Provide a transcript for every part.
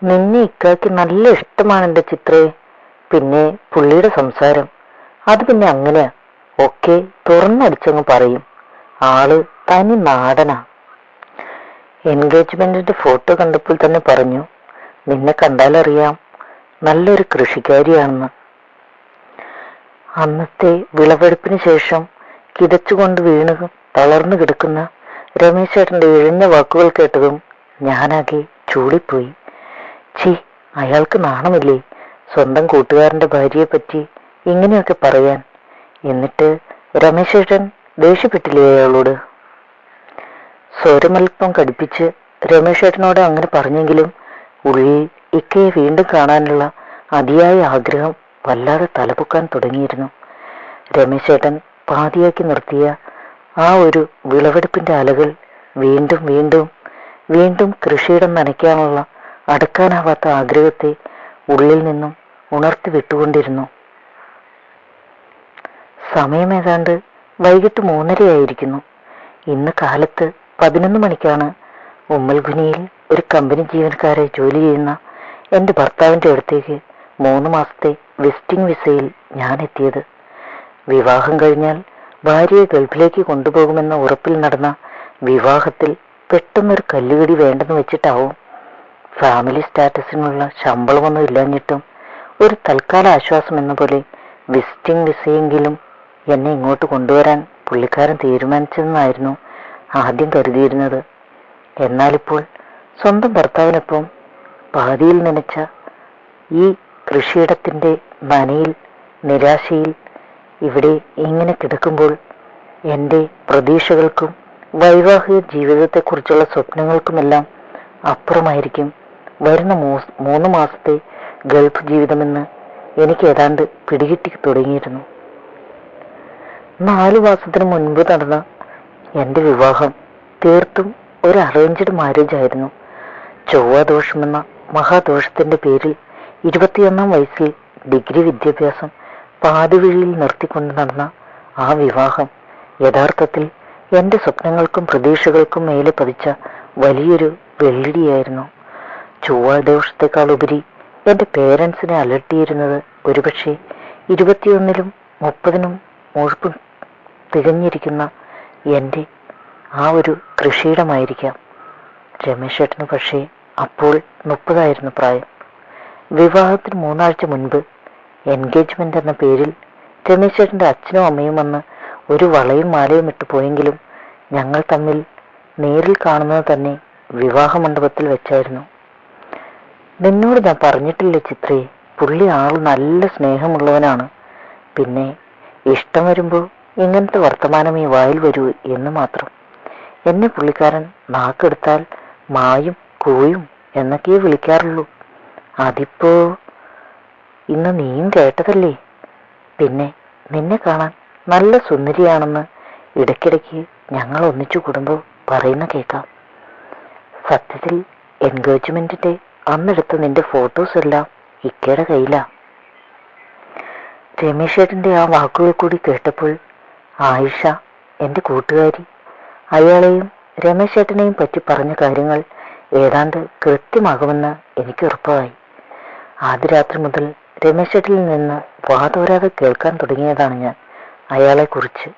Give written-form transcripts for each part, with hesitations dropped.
നിന്നെ ഇക്കാക്ക് നല്ല ഇഷ്ടമാണ് എന്റെ ചിത്രേ. പിന്നെ പുള്ളിയുടെ സംസാരം അത് പിന്നെ അങ്ങനെയാ, ഒക്കെ തുറന്നടിച്ചങ്ങ് പറയും. ആള് തനി നാടനാ. എൻഗേജ്മെന്റിന്റെ ഫോട്ടോ കണ്ടപ്പോൾ തന്നെ പറഞ്ഞു, നിന്നെ കണ്ടാലറിയാം നല്ലൊരു കൃഷിക്കാരിയാണെന്ന്. അന്നത്തെ വിളവെടുപ്പിന് ശേഷം കിതച്ചുകൊണ്ട് വീണ് തളർന്നു കിടക്കുന്ന രമേശേട്ടന്റെ ഇഴഞ്ഞ വാക്കുകൾ കേട്ടതും ഞാനാകെ ചൂളിപ്പോയി. ഛീ, അയാൾക്ക് നാണമില്ലേ സ്വന്തം കൂട്ടുകാരന്റെ ഭാര്യയെ പറ്റി ഇങ്ങനെയൊക്കെ പറയാൻ? എന്നിട്ട് രമേശേട്ടൻ ദേഷ്യപ്പെട്ടില്ലേ അയാളോട്? സ്വരമൽപ്പം കടുപ്പിച്ച് രമേശേട്ടനോട് അങ്ങനെ പറഞ്ഞെങ്കിലും ഉള്ളിൽ ഇക്കയെ വീണ്ടും കാണാനുള്ള അതിയായ ആഗ്രഹം വല്ലാതെ തലപൊക്കാൻ തുടങ്ങിയിരുന്നു. രമേശേട്ടൻ പാതിയാക്കി നിർത്തിയ ആ ഒരു വിളവെടുപ്പിന്റെ അലകൾ വീണ്ടും വീണ്ടും വീണ്ടും കൃഷിയിടം നനയ്ക്കാനുള്ള അടക്കാനാവാത്ത ആഗ്രഹത്തെ ഉള്ളിൽ നിന്നും ഉണർത്തി വിട്ടുകൊണ്ടിരുന്നു. സമയം ഏതാണ്ട് വൈകിട്ട് 3:30 ഇന്ന് കാലത്ത് 11 മണിക്കാണ് ഉമ്മൽഗുനിയിൽ ഒരു കമ്പനി ജീവനക്കാരായി ജോലി ചെയ്യുന്ന എൻ്റെ ഭർത്താവിൻ്റെ അടുത്തേക്ക് 3 മാസത്തെ വിസിറ്റിംഗ് വിസയിൽ ഞാൻ എത്തിയത്. വിവാഹം കഴിഞ്ഞാൽ ഭാര്യയെ ഗൾഫിലേക്ക് കൊണ്ടുപോകുമെന്ന ഉറപ്പിൽ നടന്ന വിവാഹത്തിൽ പെട്ടെന്നൊരു കല്ലുകടി വേണ്ടെന്ന് വെച്ചിട്ടാവും. ഫാമിലി സ്റ്റാറ്റസിനുള്ള ശമ്പളമൊന്നും ഇല്ലാഞ്ഞിട്ടും ഒരു തൽക്കാല ആശ്വാസം എന്ന പോലെ വിസിറ്റിംഗ് വിസയെങ്കിലും എന്നെ ഇങ്ങോട്ട് കൊണ്ടുവരാൻ പുള്ളിക്കാരൻ തീരുമാനിച്ചതെന്നായിരുന്നു ആദ്യം കരുതിയിരുന്നത്. എന്നാലിപ്പോൾ സ്വന്തം ഭർത്താവിനൊപ്പം പാതിയിൽ നനച്ച ഈ കൃഷിയിടത്തിന്റെ നനയിൽ നിരാശയിൽ ഇവിടെ ഇങ്ങനെ കിടക്കുമ്പോൾ എൻ്റെ പ്രതീക്ഷകൾക്കും വൈവാഹിക ജീവിതത്തെക്കുറിച്ചുള്ള സ്വപ്നങ്ങൾക്കുമെല്ലാം അപ്പുറമായിരിക്കും വരുന്ന 3 മാസത്തെ ഗൾഫ് ജീവിതമെന്ന് എനിക്ക് ഏതാണ്ട് പിടികിട്ടി തുടങ്ങിയിരുന്നു. 4 മാസത്തിന് മുൻപ് നടന്ന എൻ്റെ വിവാഹം തീർത്തും ഒരു അറേഞ്ച്ഡ് മാരേജ് ആയിരുന്നു. ചൊവ്വാദോഷമെന്ന മഹാദോഷത്തിന്റെ പേരിൽ 21-ാം വയസ്സിൽ ഡിഗ്രി വിദ്യാഭ്യാസം പാതിവഴിയിൽ നിർത്തിക്കൊണ്ട് നടന്ന ആ വിവാഹം യഥാർത്ഥത്തിൽ എൻ്റെ സ്വപ്നങ്ങൾക്കും പ്രതീക്ഷകൾക്കും മേലെ പതിച്ച വലിയൊരു വെള്ളിടിയായിരുന്നു. ചൊവ്വാദോഷത്തെക്കാൾ ഉപരി എൻ്റെ പേരൻസിനെ അലട്ടിയിരുന്നത് ഒരുപക്ഷെ 21-ലും 30-നും മുഴുപ്പ് തികഞ്ഞിരിക്കുന്ന എൻ്റെ ആ ഒരു കൃഷിയിടമായിരിക്കാം. രമേശേട്ടന് പക്ഷേ അപ്പോൾ 30 പ്രായം. വിവാഹത്തിന് 3 ആഴ്ച മുൻപ് എൻഗേജ്മെന്റ് എന്ന പേരിൽ രമേശേട്ടന്റെ അച്ഛനും അമ്മയും വന്ന് ഒരു വളയും മാലയും ഇട്ടു പോയെങ്കിലും ഞങ്ങൾ തമ്മിൽ നേരിൽ കാണുന്നത് തന്നെ വിവാഹ മണ്ഡപത്തിൽ വെച്ചായിരുന്നു. നിന്നോട് ഞാൻ പറഞ്ഞിട്ടില്ലേ ചിത്രേ, പുള്ളി ആൾ നല്ല സ്നേഹമുള്ളവനാണ്. പിന്നെ ഇഷ്ടം വരുമ്പോൾ ഇങ്ങനത്തെ വർത്തമാനമേ വായിൽ വരൂ എന്ന് മാത്രം. എന്നെ പുള്ളിക്കാരൻ നാക്കെടുത്താൽ മായും കൂയും എന്നൊക്കെയേ വിളിക്കാറുള്ളൂ. അതിപ്പോ ഇന്ന് നീയും കേട്ടതല്ലേ. പിന്നെ നിന്നെ കാണാൻ നല്ല സുന്ദരിയാണെന്ന് ഇടയ്ക്കിടയ്ക്ക് ഞങ്ങൾ ഒന്നിച്ചു കൂടുമ്പോൾ പറയുന്ന കേൾക്കാം. സത്യത്തിൽ എൻഗേജ്മെന്റിന്റെ അന്നെടുത്ത നിന്റെ ഫോട്ടോസ് എല്ലാം ഇക്കയുടെ കയ്യിലാ. രമേശേട്ടന്റെ ആ വാക്കുകൾ കൂടി കേട്ടപ്പോൾ ആയിഷ, എൻ്റെ കൂട്ടുകാരി, അയാളെയും രമേശേട്ടനെയും പറ്റി പറഞ്ഞ കാര്യങ്ങൾ ഏതാണ്ട് കൃത്യമാകുമെന്ന് എനിക്ക് ഉറപ്പായി. ആദ്യ രാത്രി മുതൽ രമേശേട്ടനിൽ നിന്ന് വാതോരാതെ കേൾക്കാൻ തുടങ്ങിയതാണ് ഞാൻ അയാളെക്കുറിച്ച്.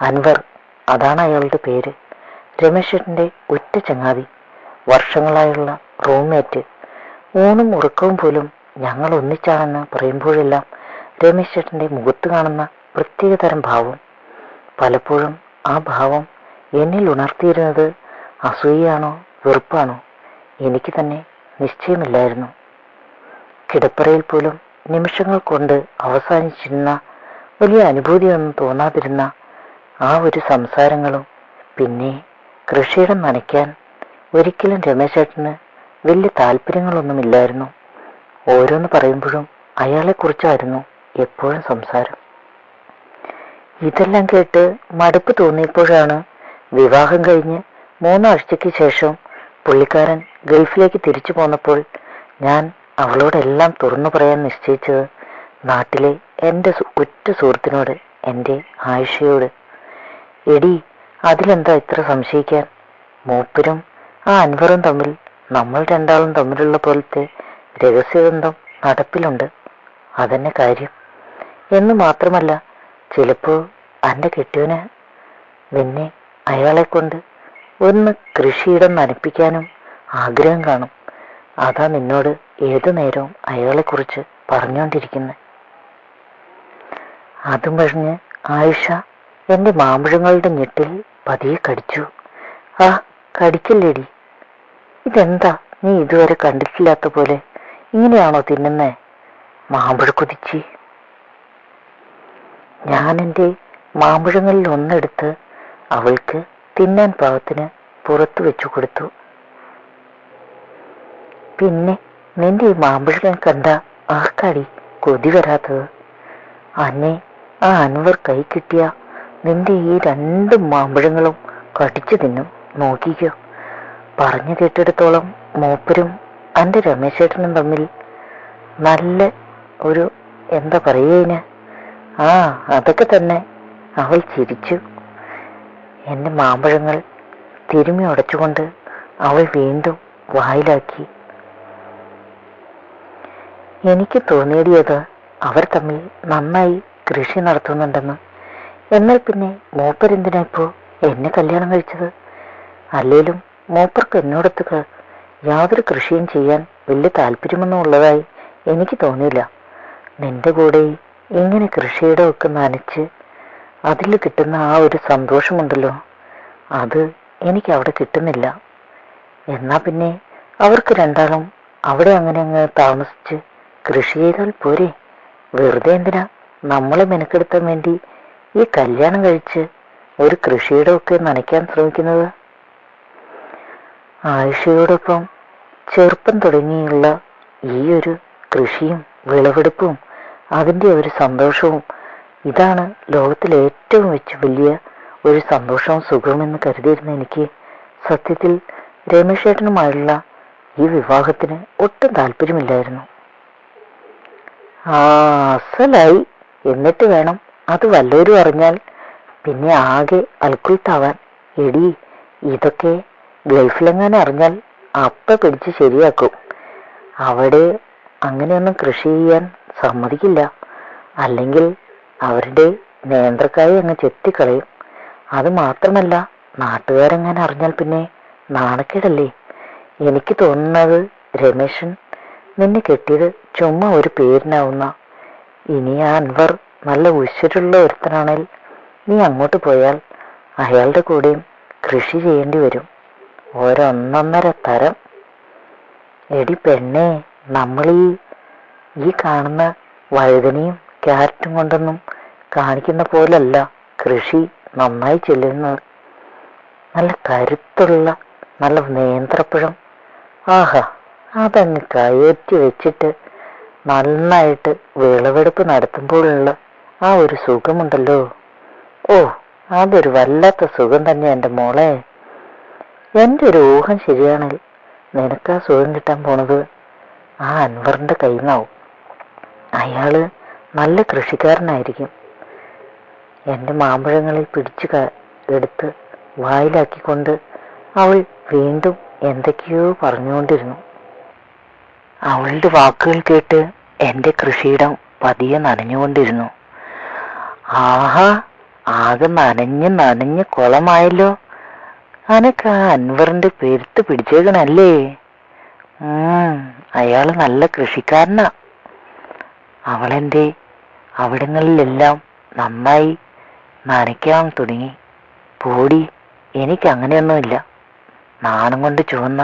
അൻവർ, അതാണ് അയാളുടെ പേര്. രമേശേട്ടന്റെ ഒറ്റ ചങ്ങാതി, വർഷങ്ങളായുള്ള റൂംമേറ്റ്. ഊണും ഉറക്കവും പോലും ഞങ്ങൾ ഒന്നിച്ചാണെന്ന് പറയുമ്പോഴെല്ലാം രമേശേട്ടന്റെ മുഖത്ത് കാണുന്ന പ്രത്യേകതരം ഭാവം. പലപ്പോഴും ആ ഭാവം എന്നിൽ ഉണർത്തിയിരുന്നത് അസൂയയാണോ വെറുപ്പാണോ എനിക്ക് തന്നെ നിശ്ചയമില്ലായിരുന്നു. കിടപ്പറയിൽ പോലും നിമിഷങ്ങൾ കൊണ്ട് അവസാനിച്ചിരുന്ന വലിയ അനുഭൂതിയൊന്നും തോന്നാതിരുന്ന ആ ഒരു സംസാരങ്ങളും പിന്നെ കൃഷിയിടം നനയ്ക്കാൻ ഒരിക്കലും രമേശേട്ടന് വലിയ താല്പര്യങ്ങളൊന്നുമില്ലായിരുന്നു. ഓരോന്ന് പറയുമ്പോഴും അയാളെക്കുറിച്ചായിരുന്നു എപ്പോഴും സംസാരം. ഇതെല്ലാം കേട്ട് മടുപ്പ് തോന്നിയപ്പോഴാണ് വിവാഹം കഴിഞ്ഞ് 3 ആഴ്ചയ്ക്ക് ശേഷം പുള്ളിക്കാരൻ ഗൾഫിലേക്ക് തിരിച്ചു പോന്നപ്പോൾ ഞാൻ അവളോടെല്ലാം തുറന്നു പറയാൻ നിശ്ചയിച്ചത് നാട്ടിലെ എൻ്റെ ഉറ്റ സുഹൃത്തിനോട്, എൻ്റെ ആയിഷയോട്. എടി, അതിലെന്താ ഇത്ര സംശയിക്കാൻ? മൂപ്പരും ആ അൻവറും തമ്മിൽ നമ്മൾ രണ്ടാളും തമ്മിലുള്ള പോലത്തെ രഹസ്യബന്ധം നടപ്പിലുണ്ട്. അതന്നെ കാര്യം. എന്ന് മാത്രമല്ല, ചിലപ്പോ അന്റെ കെട്ടിയവന് നിന്നെ അയാളെ കൊണ്ട് ഒന്ന് കൃഷിയിടം നനപ്പിക്കാനും ആഗ്രഹം കാണും. അതാ നിന്നോട് ഏതു നേരവും അയാളെക്കുറിച്ച് പറഞ്ഞുകൊണ്ടിരിക്കുന്നത്. അതും പറഞ്ഞ് ആയിഷ എന്റെ മാമ്പഴങ്ങളുടെ ഞെട്ടിൽ പതിയെ കടിച്ചു. ആ, കടിക്കല്ലേടി. ഇതെന്താ നീ ഇതുവരെ കണ്ടിട്ടില്ലാത്ത പോലെ ഇങ്ങനെയാണോ തിന്നുന്നേ? മാമ്പഴ കുതിച്ചി. ഞാൻ എൻ്റെ മാമ്പഴങ്ങളിൽ ഒന്നെടുത്ത് അവൾക്ക് തിന്നാൻ പാകത്തിന് പുറത്തു വെച്ചു കൊടുത്തു. പിന്നെ നിന്റെ ഈ മാമ്പഴം കണ്ട ആർക്കാടി കൊതി വരാത്തത്? അന്നെ ആ അൻവർ കൈ കിട്ടിയ നിന്റെ ഈ 2 മാമ്പഴങ്ങളും കടിച്ചു തിന്നും. നോക്കിക്കോ. പറഞ്ഞു കേട്ടിടത്തോളം മൂപ്പരും എൻ്റെ രമേശേട്ടനും തമ്മിൽ നല്ല ഒരു എന്താ പറയുക, ആ അതൊക്കെ തന്നെ. അവൾ ചിരിച്ചു. എൻ്റെ മാമ്പഴങ്ങൾ തിരുമ്മി ഉടച്ചുകൊണ്ട് അവൾ വീണ്ടും വായിലാക്കി. എനിക്ക് തോന്നിയത് അവർ തമ്മിൽ നന്നായി കൃഷി നടത്തുന്നുണ്ടെന്ന്. എന്നാൽ പിന്നെ മൂപ്പരെന്തിനാ ഇപ്പോ എന്നെ കല്യാണം കഴിച്ചത്? അല്ലേലും മൂപ്പർക്ക് എന്നോടൊത്ത് യാതൊരു കൃഷിയും ചെയ്യാൻ വലിയ താല്പര്യമൊന്നും ഉള്ളതായി എനിക്ക് തോന്നിയില്ല. നിന്റെ കൂടെ ഇങ്ങനെ കൃഷിയിടമൊക്കെ നനച്ച് അതിൽ കിട്ടുന്ന ആ ഒരു സന്തോഷമുണ്ടല്ലോ, അത് എനിക്ക് അവിടെ കിട്ടുന്നില്ല. എന്നാ പിന്നെ അവർക്ക് രണ്ടാളും അവിടെ അങ്ങനെ അങ്ങ് താമസിച്ച് കൃഷി ചെയ്താൽ പോരെ? വെറുതെ എന്തിനാ നമ്മളെ മെനക്കെടുത്താൻ വേണ്ടി ഈ കല്യാണം കഴിച്ച് ഒരു കൃഷിയിടമൊക്കെ നനയ്ക്കാൻ ശ്രമിക്കുന്നത്? ആയിഷയോടൊപ്പം ചെറുപ്പം തുടങ്ങിയുള്ള ഈ ഒരു കൃഷിയും വിളവെടുപ്പും അതിൻ്റെ ഒരു സന്തോഷവും, ഇതാണ് ലോകത്തിലെ ഏറ്റവും വെച്ച് വലിയ ഒരു സന്തോഷവും സുഖവും എന്ന് കരുതിയിരുന്ന എനിക്ക് സത്യത്തിൽ രമേശേട്ടനുമായുള്ള ഈ വിവാഹത്തിന് ഒട്ടും താല്പര്യമില്ലായിരുന്നു. അസലായി. എന്നിട്ട് വേണം അത് വല്ലവരും അറിഞ്ഞാൽ പിന്നെ ആകെ അൽക്കുൽത്താവാൻ. എടി, ഇതൊക്കെ ഗൾഫിലെങ്ങാനും അറിഞ്ഞാൽ അപ്പ പിടിച്ച് ശരിയാക്കും. അവിടെ അങ്ങനെയൊന്നും കൃഷി ചെയ്യാൻ സമ്മതിക്കില്ല. അല്ലെങ്കിൽ അവരുടെ നേന്ത്രക്കായ അങ്ങ് ചെത്തിക്കളയും. അത് മാത്രമല്ല, നാട്ടുകാരെങ്ങനെ അറിഞ്ഞാൽ പിന്നെ നാണക്കേടല്ലേ? എനിക്ക് തോന്നുന്നത് രമേശൻ നിന്നെ കെട്ടിയത് ചുമ്മാ ഒരു പേരിനാവുന്ന. ഇനി ആ അൻവർ നല്ല ഉശിരുള്ള ഒരുത്തനാണെങ്കിൽ നീ അങ്ങോട്ട് പോയാൽ അയാളുടെ കൂടെയും കൃഷി ചെയ്യേണ്ടി വരും. ഒരൊന്നൊന്നര തരം. എടി പെണ്ണേ, നമ്മൾ ഈ കാണുന്ന വഴുതനയും ക്യാരറ്റും കൊണ്ടൊന്നും കാണിക്കുന്ന പോലല്ല കൃഷി നന്നായി ചെല്ലുന്നത്. നല്ല കരുത്തുള്ള നല്ല നേന്ത്രപ്പഴം, ആഹാ, അതങ്ങ് കയറ്റി വെച്ചിട്ട് നന്നായിട്ട് വിളവെടുപ്പ് നടത്തുമ്പോഴുള്ള ആ ഒരു സുഖമുണ്ടല്ലോ, ഓ, അതൊരു വല്ലാത്ത സുഖം തന്നെ എൻ്റെ മോളെ. എൻ്റെ ഒരു ഊഹം ശരിയാണെങ്കിൽ നിനക്ക് ആ സുഖം കിട്ടാൻ പോണത് ആ അൻവറിൻ്റെ കയ്യിൽ നിന്നാവും. അയാള് നല്ല കൃഷിക്കാരനായിരിക്കും. എൻ്റെ മാമ്പഴങ്ങളിൽ പിടിച്ചു എടുത്ത് വായിലാക്കിക്കൊണ്ട് അവൾ വീണ്ടും എന്തൊക്കെയോ പറഞ്ഞുകൊണ്ടിരുന്നു. അവളുടെ വാക്കുകൾ കേട്ട് എൻ്റെ കൃഷിയിടം പതിയെ നനഞ്ഞുകൊണ്ടിരുന്നു. ആഹാ, ആകെ നനഞ്ഞ് കുളമായല്ലോ. അനക്ക് ആ അൻവറിന്റെ പെരുത്ത് പിടിച്ചേക്കണല്ലേ. അയാള് നല്ല കൃഷിക്കാരനാ. അവളെന്റെ അവിടങ്ങളിലെല്ലാം നന്നായി നനയ്ക്കാൻ തുടങ്ങി. പോടി, എനിക്ക് അങ്ങനെയൊന്നുമില്ല. നാണം കൊണ്ട് ചുവന്ന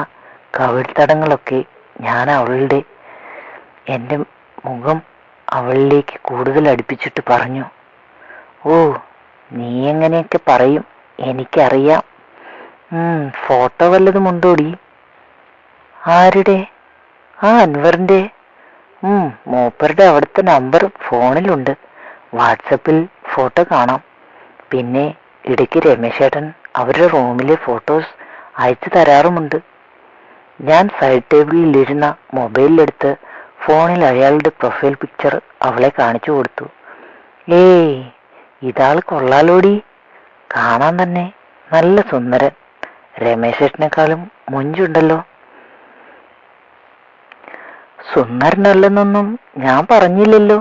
കവിൾത്തടങ്ങളൊക്കെ ഞാൻ എൻ്റെ മുഖം അവളിലേക്ക് കൂടുതൽ അടുപ്പിച്ചിട്ട് പറഞ്ഞു. ഓ, നീ എങ്ങനെയൊക്കെ പറയും എനിക്കറിയാം. ഫോട്ടോ വല്ലതും ഉണ്ടോടി? ആരുടെ? ആ അൻവറിന്റെ. മൂപ്പരുടെ അവിടുത്തെ നമ്പർ ഫോണിലുണ്ട്. വാട്സപ്പിൽ ഫോട്ടോ കാണാം. പിന്നെ ഇടയ്ക്ക് രമേശേട്ടൻ അവരുടെ റൂമിലെ ഫോട്ടോസ് അയച്ചു തരാറുമുണ്ട്. ഞാൻ സൈഡ് ടേബിളിലിരുന്ന മൊബൈലിലെടുത്ത് ഫോണിൽ അയാളുടെ പ്രൊഫൈൽ പിക്ചർ അവളെ കാണിച്ചു കൊടുത്തു. ഏയ്, ഇതാൾ കൊള്ളാലോടി. കാണാൻ തന്നെ നല്ല സുന്ദരൻ. രമേശേട്ടനേക്കാളും മൊഞ്ചുണ്ടല്ലോ. 「あなたの声が聞こえてくる」 രമേശേട്ടൻ നല്ല കൃഷിക്കാരനാ. അവളെന്റെ അവിടങ്ങളിലെല്ലാം നന്നായി നനയ്ക്കാൻ തുടങ്ങി. പോടി, എനിക്ക് അങ്ങനെയൊന്നുമില്ല. നാണം കൊണ്ട് ചുവന്ന കവിൾത്തടങ്ങളൊക്കെ ഞാൻ അവളുടെ എൻ്റെ മുഖം അവളിലേക്ക് കൂടുതൽ അടുപ്പിച്ചിട്ട് പറഞ്ഞു. ഓ, നീ എങ്ങനെയൊക്കെ പറയും എനിക്കറിയാം. ഫോട്ടോ വല്ലതും ഉണ്ടോടി? ആരുടെ? ആ അൻവറിന്റെ. മൂപ്പരുടെ അവിടുത്തെ നമ്പർ ഫോണിലുണ്ട്. വാട്സപ്പിൽ ഫോട്ടോ കാണാം. പിന്നെ ഇടയ്ക്ക് രമേശേട്ടൻ അവരുടെ റൂമിലെ ഫോട്ടോസ് അയച്ചു തരാറുമുണ്ട്. ഞാൻ സൈഡ് ടേബിളിലിരുന്ന മൊബൈലിലെടുത്ത് ഫോണിൽ അയാളുടെ പ്രൊഫൈൽ പിക്ചർ അവളെ കാണിച്ചു കൊടുത്തു. ഏയ്, ഇതാൾ കൊള്ളാലോടി. സുന്ദരനല്ലെന്നൊന്നും ഞാൻ പറഞ്ഞില്ലല്ലോ.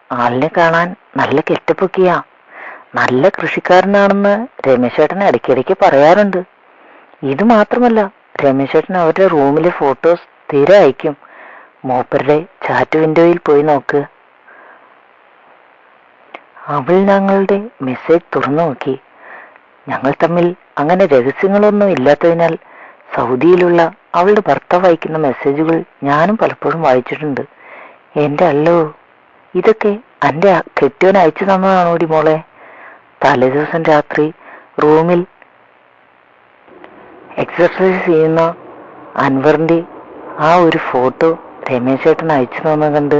ആളിനെ കാണാൻ നല്ല കെറ്റപ്പൊക്കെയാ. നല്ല കൃഷിക്കാരനാണെന്ന് രമേശേട്ടൻ ഇടയ്ക്കിടയ്ക്ക് പറയാറുണ്ട്. ഇത് മാത്രമല്ല, രമേശേട്ടൻ അവരുടെ റൂമിലെ ഫോട്ടോസ് തീരെ അയക്കും. മൂപ്പരുടെ ചാറ്റ് വിൻഡോയിൽ പോയി നോക്ക്. അവൾ ഞങ്ങളുടെ മെസ്സേജ് തുറന്നു നോക്കി. ഞങ്ങൾ തമ്മിൽ അങ്ങനെ രഹസ്യങ്ങളൊന്നും ഇല്ലാത്തതിനാൽ സൗദിയിലുള്ള അവളുടെ ഭർത്താവ് അയക്കുന്ന മെസ്സേജുകൾ ഞാനും പലപ്പോഴും വായിച്ചിട്ടുണ്ട്. എന്റെ അല്ലോ, ഇതൊക്കെ എൻ്റെ കെട്ടിയോൻ അയച്ചു തന്നതാണോടി മോളെ? തലേദിവസം രാത്രി റൂമിൽ എക്സർസൈസ് ചെയ്യുന്ന അൻവറിന്റെ ആ ഒരു ഫോട്ടോ രമേശേട്ടൻ അയച്ചു തന്നത് കണ്ട്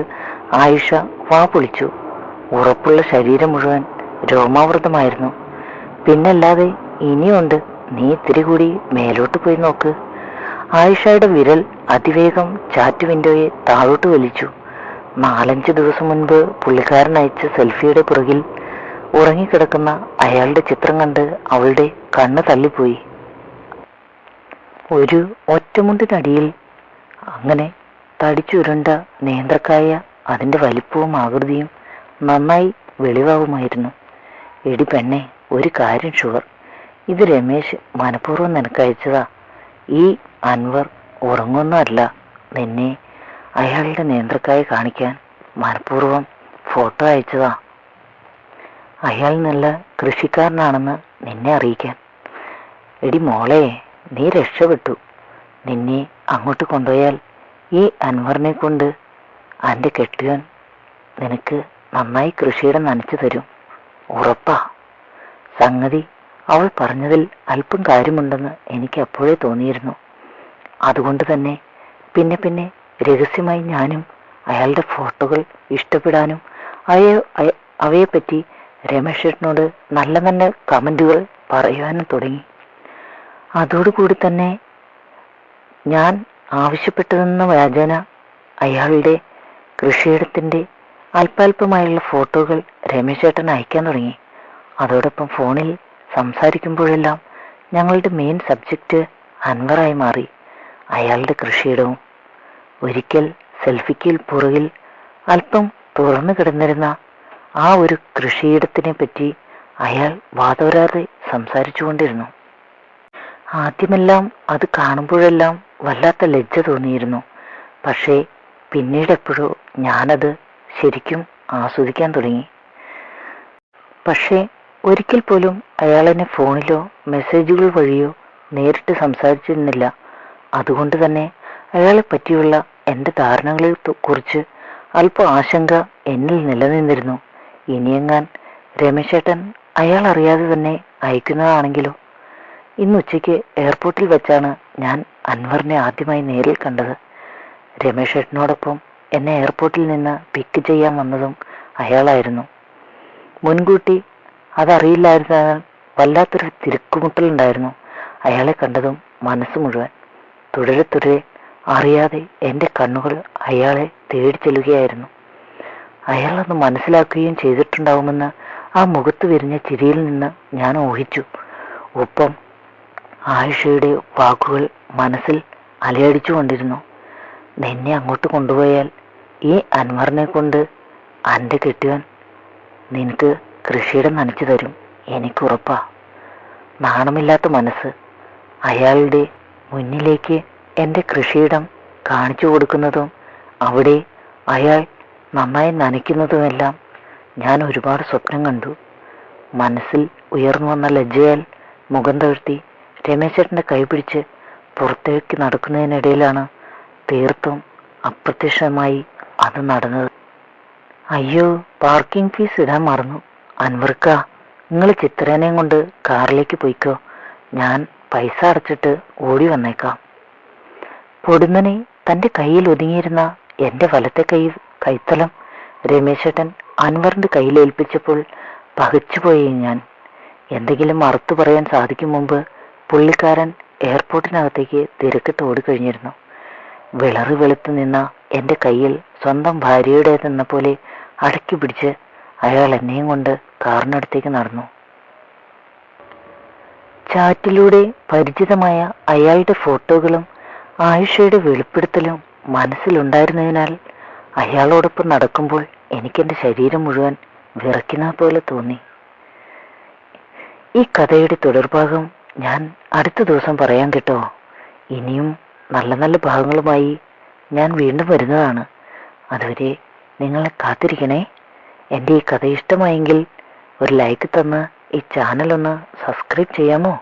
ആയിഷ വാ പൊളിച്ചു. ഉറപ്പുള്ള ശരീരം മുഴുവൻ രോമാവൃതമായിരുന്നു. പിന്നല്ലാതെ ഇനിയുണ്ട്, നീ ഇത്തിരി കൂടി മേലോട്ട് പോയി നോക്ക്. ആയിഷയുടെ വിരൽ അതിവേഗം ചാറ്റ് വിൻഡോയെ താഴോട്ട് വലിച്ചു. 4-5 ദിവസം മുൻപ് പുള്ളിക്കാരൻ അയച്ച സെൽഫിയുടെ പുറകിൽ ഉറങ്ങിക്കിടക്കുന്ന അയാളുടെ ചിത്രം കണ്ട് അവളുടെ കണ്ണ് തള്ളിപ്പോയി. ഒരു ഒറ്റമുണ്ടിനടിയിൽ അങ്ങനെ തടിച്ചുരുണ്ട നേന്ത്രക്കായ അതിന്റെ വലിപ്പവും ആകൃതിയും നന്നായി വെളിവാകുമായിരുന്നു. എടി പെണ്ണെ, ഒരു കാര്യം ഷുവർ, ഇത് രമേശ് മനഃപൂർവ്വം നിനക്കയച്ചതാ. ഈ അൻവർ ഉറങ്ങൊന്നുമല്ല, നിന്നെ അയാളുടെ നേന്ത്രക്കായ കാണിക്കാൻ മനഃപൂർവ്വം ഫോട്ടോ അയച്ചതാ. അയാൾ നല്ല കൃഷിക്കാരനാണെന്ന് നിന്നെ അറിയിക്കാൻ. എടി മോളെ, നീ രക്ഷപ്പെട്ടു. നിന്നെ അങ്ങോട്ട് കൊണ്ടുപോയാൽ ഈ അൻവറിനെ കൊണ്ട് എൻ്റെ കെട്ടിയോൻ നിനക്ക് നന്നായി കൃഷിയിടം നനച്ചു തരും, ഉറപ്പാ. സംഗതി അവൾ പറഞ്ഞതിൽ അല്പം കാര്യമുണ്ടെന്ന് എനിക്ക് അപ്പോഴേ തോന്നിയിരുന്നു. അതുകൊണ്ട് തന്നെ പിന്നെ പിന്നെ രഹസ്യമായി ഞാനും അയാളുടെ ഫോട്ടോകൾ ഇഷ്ടപ്പെടാനും അവയെപ്പറ്റി രമേശേട്ടനോട് നല്ല നല്ല കമന്റുകൾ പറയുവാനും തുടങ്ങി. അതോടുകൂടി തന്നെ ഞാൻ ആവശ്യപ്പെട്ടതെന്ന വ്യാജേന അയാളുടെ കൃഷിയിടത്തിന്റെ അല്പാൽപമായുള്ള ഫോട്ടോകൾ രമേശേട്ടൻ അയക്കാൻ തുടങ്ങി. അതോടൊപ്പം ഫോണിൽ സംസാരിക്കുമ്പോഴെല്ലാം ഞങ്ങളുടെ മെയിൻ സബ്ജക്റ്റ് അൻവറായി മാറി, അയാളുടെ കൃഷിയിടവും. ഒരിക്കൽ സെൽഫിക്ക് പുറകിൽ അല്പം തുറന്നു കിടന്നിരുന്ന ആ ഒരു കൃഷിയിടത്തിനെ പറ്റി അയാൾ വാതോരാതെ സംസാരിച്ചുകൊണ്ടിരുന്നു. ആദ്യമെല്ലാം അത് കാണുമ്പോഴെല്ലാം വല്ലാത്ത ലജ്ജ തോന്നിയിരുന്നു. പക്ഷേ പിന്നീട് എപ്പോഴോ ഞാനത് ശരിക്കും ആസ്വദിക്കാൻ തുടങ്ങി. പക്ഷേ ഒരിക്കൽ പോലും അയാളെന്നെ ഫോണിലോ മെസ്സേജുകൾ വഴിയോ നേരിട്ട് സംസാരിച്ചിരുന്നില്ല. അതുകൊണ്ട് തന്നെ അയാളെ പറ്റിയുള്ള എൻ്റെ ധാരണകളെ കുറിച്ച് അല്പം ആശങ്ക എന്നിൽ നിലനിന്നിരുന്നു. ഇനിയെങ്ങാൻ രമേശേട്ടൻ അയാൾ അറിയാതെ തന്നെ അയക്കുന്നതാണെങ്കിലോ? ഇന്ന് ഉച്ചയ്ക്ക് എയർപോർട്ടിൽ വെച്ചാണ് ഞാൻ അൻവറിനെ ആദ്യമായി നേരിൽ കണ്ടത്. രമേശേട്ടനോടൊപ്പം എന്നെ എയർപോർട്ടിൽ നിന്ന് പിക്ക് ചെയ്യാൻ വന്നതും അയാളായിരുന്നു. മുൻകൂട്ടി അതറിയില്ലായിരുന്നാൽ വല്ലാത്തൊരു തിരക്കുമുട്ടലുണ്ടായിരുന്നു. അയാളെ കണ്ടതും മനസ്സ് മുഴുവൻ തുടരെ തുടരെ അറിയാതെ എൻ്റെ കണ്ണുകൾ അയാളെ തേടി ചെല്ലുകയായിരുന്നു. അയാളൊന്ന് മനസ്സിലാക്കുകയും ചെയ്തിട്ടുണ്ടാവുമെന്ന് ആ മുഖത്ത് വിരിഞ്ഞ ചിരിയിൽ നിന്ന് ഞാൻ ഊഹിച്ചു. ഒപ്പം ആയിഷയുടെ വാക്കുകൾ മനസ്സിൽ അലയടിച്ചു കൊണ്ടിരുന്നു. നിന്നെ അങ്ങോട്ട് കൊണ്ടുപോയാൽ ഈ അൻവറിനെ കൊണ്ട് എൻ്റെ കെട്ടിയവൻ നിനക്ക് കൃഷിയിടം നനച്ചു തരും, എനിക്കുറപ്പാ. നാണമില്ലാത്ത മനസ്സ്. അയാളുടെ മുന്നിലേക്ക് എൻ്റെ കൃഷിയിടം കാണിച്ചു കൊടുക്കുന്നതും അവിടെ അയാൾ നന്നായി നനയ്ക്കുന്നതുമെല്ലാം ഞാൻ ഒരുപാട് സ്വപ്നം കണ്ടു. മനസ്സിൽ ഉയർന്നു വന്ന ലജ്ജയാൽ മുഖം താഴ്ത്തി രമേശേട്ടൻ്റെ കൈ പിടിച്ച് പുറത്തേക്ക് നടക്കുന്നതിനിടയിലാണ് തീർത്തും അപ്രത്യക്ഷമായി അത് നടന്നത്. അയ്യോ, പാർക്കിംഗ് ഫീസ് ഇടാൻ മറന്നു. അൻവർക്ക, നിങ്ങൾ ചിത്രേനയും കൊണ്ട് കാറിലേക്ക് പോയിക്കോ, ഞാൻ പൈസ അടച്ചിട്ട് ഓടി വന്നേക്കാം. പൊടുന്നനെ തൻ്റെ കയ്യിൽ ഒതുങ്ങിയിരുന്ന എൻ്റെ വലത്തെ കൈത്തലം രമേശേട്ടൻ അൻവറിന്റെ കയ്യിലേൽപ്പിച്ചപ്പോൾ പകച്ചുപോയി ഞാൻ. എന്തെങ്കിലും മറുത്തു പറയാൻ സാധിക്കും മുമ്പ് പുള്ളിക്കാരൻ എയർപോർട്ടിനകത്തേക്ക് തിരക്കിട്ട് ഓടിക്കഴിഞ്ഞിരുന്നു. വിളറി വെളുത്തു നിന്ന എൻ്റെ കയ്യിൽ സ്വന്തം ഭാര്യയുടേതെന്ന പോലെ അടക്കി പിടിച്ച് അയാൾ എന്നെയും കൊണ്ട് കാറിനടുത്തേക്ക് നടന്നു. ചാറ്റിലൂടെ പരിചിതമായ അയാളുടെ ഫോട്ടോകളും ആയിഷയുടെ വെളിപ്പെടുത്തലും മനസ്സിലുണ്ടായിരുന്നതിനാൽ അയാളോടൊപ്പം നടക്കുമ്പോൾ എനിക്കെൻ്റെ ശരീരം മുഴുവൻ വിറയ്ക്കുന്ന പോലെ തോന്നി. ഈ കഥയുടെ തുടർഭാഗം ഞാൻ അടുത്ത ദിവസം പറയാൻ കേട്ടോ. ഇനിയും നല്ല നല്ല ഭാഗങ്ങളുമായി ഞാൻ വീണ്ടും വരുന്നതാണ്. അതുവരെ നിങ്ങളെ കാത്തിരിക്കണേ. എൻ്റെ ഈ കഥ ഇഷ്ടമായെങ്കിൽ ഒരു ലൈക്ക് തന്ന് ഈ ചാനൽ ഒന്ന് സബ്സ്ക്രൈബ് ചെയ്യാമോ?